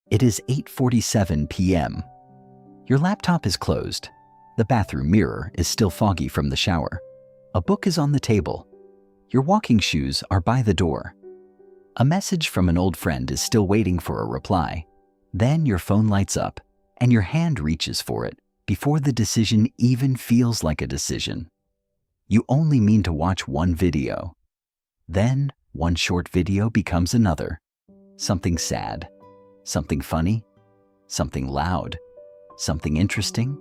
It is 8:47 p.m. Your laptop is closed. The bathroom mirror is still foggy from the shower. A book is on the table. Your walking shoes are by the door. A message from an old friend is still waiting for a reply. Then your phone lights up, and your hand reaches for it before the decision even feels like a decision. You only mean to watch one video. Then one short video becomes another. Something sad, something funny, something loud, something interesting,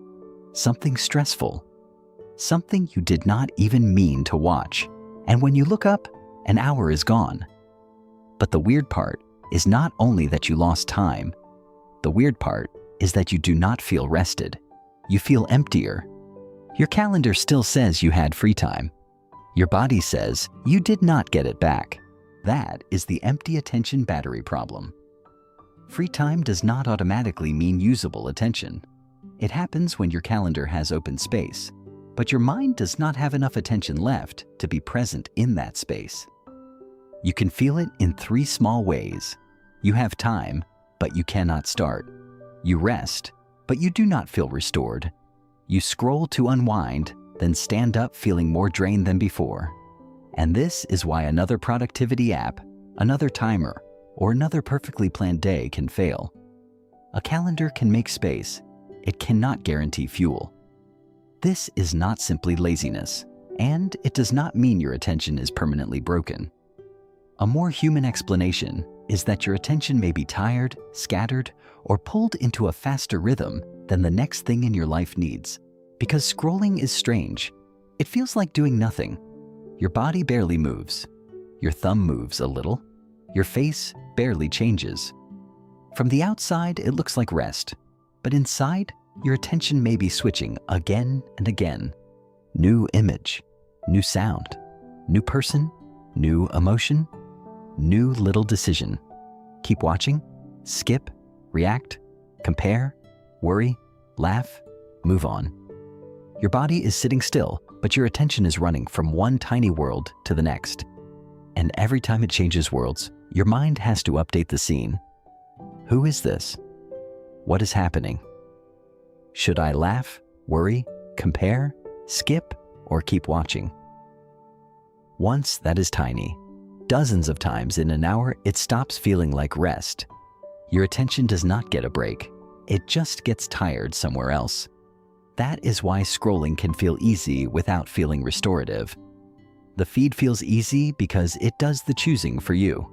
something stressful, something you did not even mean to watch. And when you look up, an hour is gone. But the weird part is not only that you lost time. The weird part is that you do not feel rested. You feel emptier. Your calendar still says you had free time. Your body says you did not get it back. That is the empty attention battery problem. Free time does not automatically mean usable attention. It happens when your calendar has open space, but your mind does not have enough attention left to be present in that space. You can feel it in 3 small ways. You have time, but you cannot start. You rest, but you do not feel restored. You scroll to unwind, then stand up feeling more drained than before. And this is why another productivity app, another timer, or another perfectly planned day can fail. A calendar can make space. It cannot guarantee fuel. This is not simply laziness, and it does not mean your attention is permanently broken. A more human explanation is that your attention may be tired, scattered, or pulled into a faster rhythm than the next thing in your life needs. Because scrolling is strange. It feels like doing nothing. Your body barely moves. Your thumb moves a little. Your face barely changes. From the outside, it looks like rest. But inside, your attention may be switching again and again. New image, new sound, new person, new emotion, new little decision. Keep watching, skip, react, compare, worry, laugh, move on. Your body is sitting still, but your attention is running from one tiny world to the next. And every time it changes worlds, your mind has to update the scene. Who is this? What is happening? Should I laugh, worry, compare, skip, or keep watching? Once that is tiny. Dozens of times in an hour, it stops feeling like rest. Your attention does not get a break. It just gets tired somewhere else. That is why scrolling can feel easy without feeling restorative. The feed feels easy because it does the choosing for you.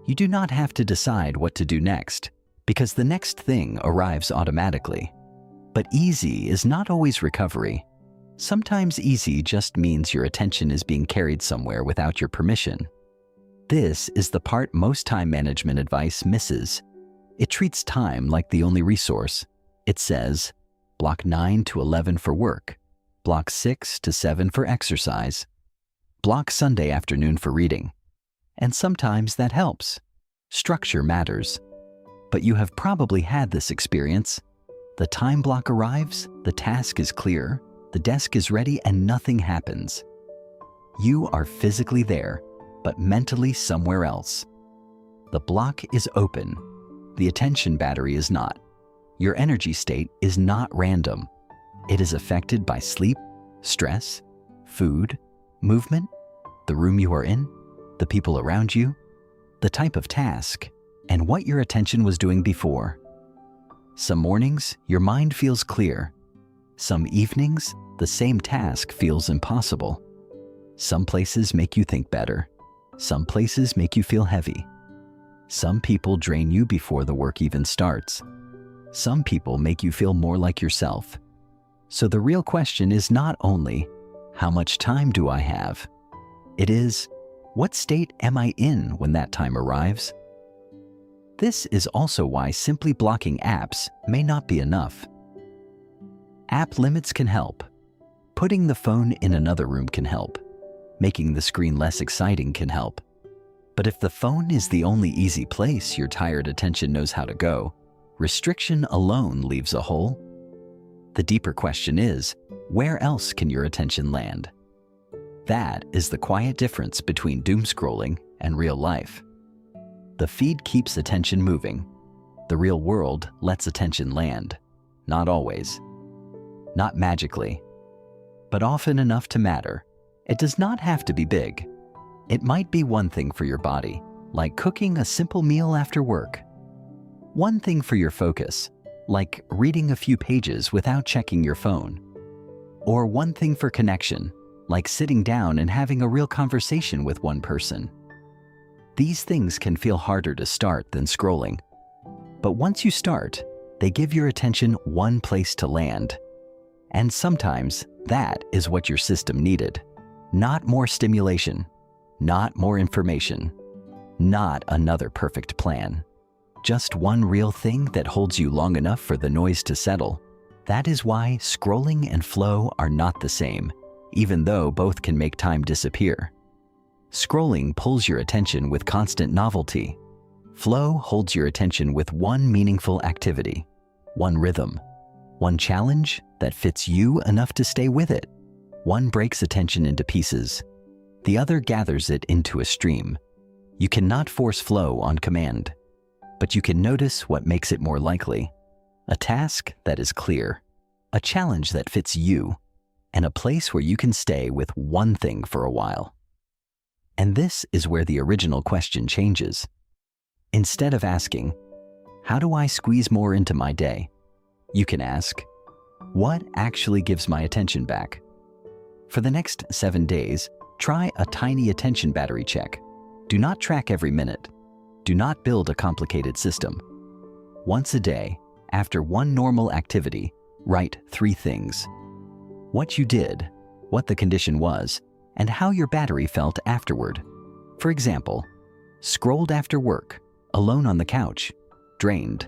You do not have to decide what to do next, because the next thing arrives automatically. But easy is not always recovery. Sometimes easy just means your attention is being carried somewhere without your permission. This is the part most time management advice misses. It treats time like the only resource. It says, block 9 to 11 for work, block 6 to 7 for exercise, block Sunday afternoon for reading. And sometimes that helps. Structure matters. But you have probably had this experience. The time block arrives, the task is clear, the desk is ready, and nothing happens. You are physically there, but mentally somewhere else. The block is open. The attention battery is not. Your energy state is not random. It is affected by sleep, stress, food, movement, the room you are in, the people around you, the type of task, and what your attention was doing before. Some mornings, your mind feels clear. Some evenings, the same task feels impossible. Some places make you think better. Some places make you feel heavy. Some people drain you before the work even starts. Some people make you feel more like yourself. So the real question is not only, how much time do I have? It is, what state am I in when that time arrives? This is also why simply blocking apps may not be enough. App limits can help. Putting the phone in another room can help. Making the screen less exciting can help. But if the phone is the only easy place your tired attention knows how to go, restriction alone leaves a hole. The deeper question is, where else can your attention land? That is the quiet difference between doom scrolling and real life. The feed keeps attention moving. The real world lets attention land. Not always. Not magically. But often enough to matter. It does not have to be big. It might be one thing for your body, like cooking a simple meal after work. One thing for your focus, like reading a few pages without checking your phone. Or one thing for connection, like sitting down and having a real conversation with one person. These things can feel harder to start than scrolling. But once you start, they give your attention one place to land. And sometimes that is what your system needed. Not more stimulation, not more information, not another perfect plan. Just one real thing that holds you long enough for the noise to settle. That is why scrolling and flow are not the same, even though both can make time disappear. Scrolling pulls your attention with constant novelty. Flow holds your attention with one meaningful activity, one rhythm, one challenge that fits you enough to stay with it. One breaks attention into pieces. The other gathers it into a stream. You cannot force flow on command, but you can notice what makes it more likely. A task that is clear, a challenge that fits you, and a place where you can stay with one thing for a while. And this is where the original question changes. Instead of asking, how do I squeeze more into my day? You can ask, what actually gives my attention back? For the next 7 days, try a tiny attention battery check. Do not track every minute. Do not build a complicated system. Once a day, after one normal activity, write 3 things. What you did, what the condition was, and how your battery felt afterward. For example, scrolled after work, alone on the couch, drained.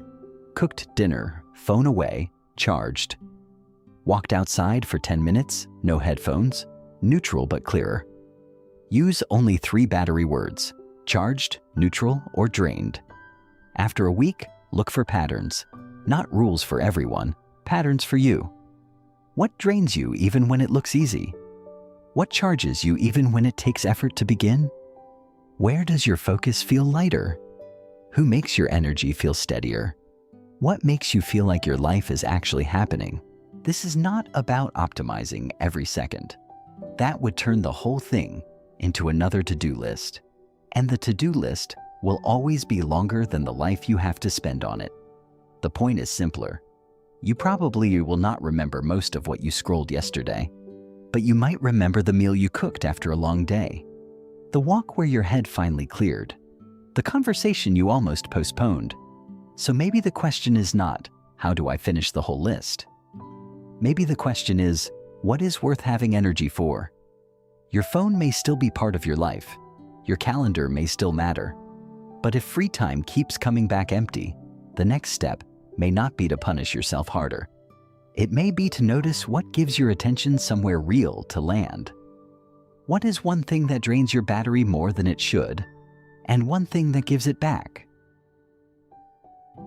Cooked dinner, phone away, charged. Walked outside for 10 minutes, no headphones, neutral but clearer. Use only 3 battery words, charged, neutral, or drained. After a week, look for patterns. Not rules for everyone, patterns for you. What drains you even when it looks easy? What charges you even when it takes effort to begin? Where does your focus feel lighter? Who makes your energy feel steadier? What makes you feel like your life is actually happening? This is not about optimizing every second. That would turn the whole thing into another to-do list. And the to-do list will always be longer than the life you have to spend on it. The point is simpler. You probably will not remember most of what you scrolled yesterday, but you might remember the meal you cooked after a long day, the walk where your head finally cleared, the conversation you almost postponed. So maybe the question is not, how do I finish the whole list? Maybe the question is, what is worth having energy for? Your phone may still be part of your life. Your calendar may still matter. But if free time keeps coming back empty, the next step may not be to punish yourself harder. It may be to notice what gives your attention somewhere real to land. What is one thing that drains your battery more than it should, and one thing that gives it back?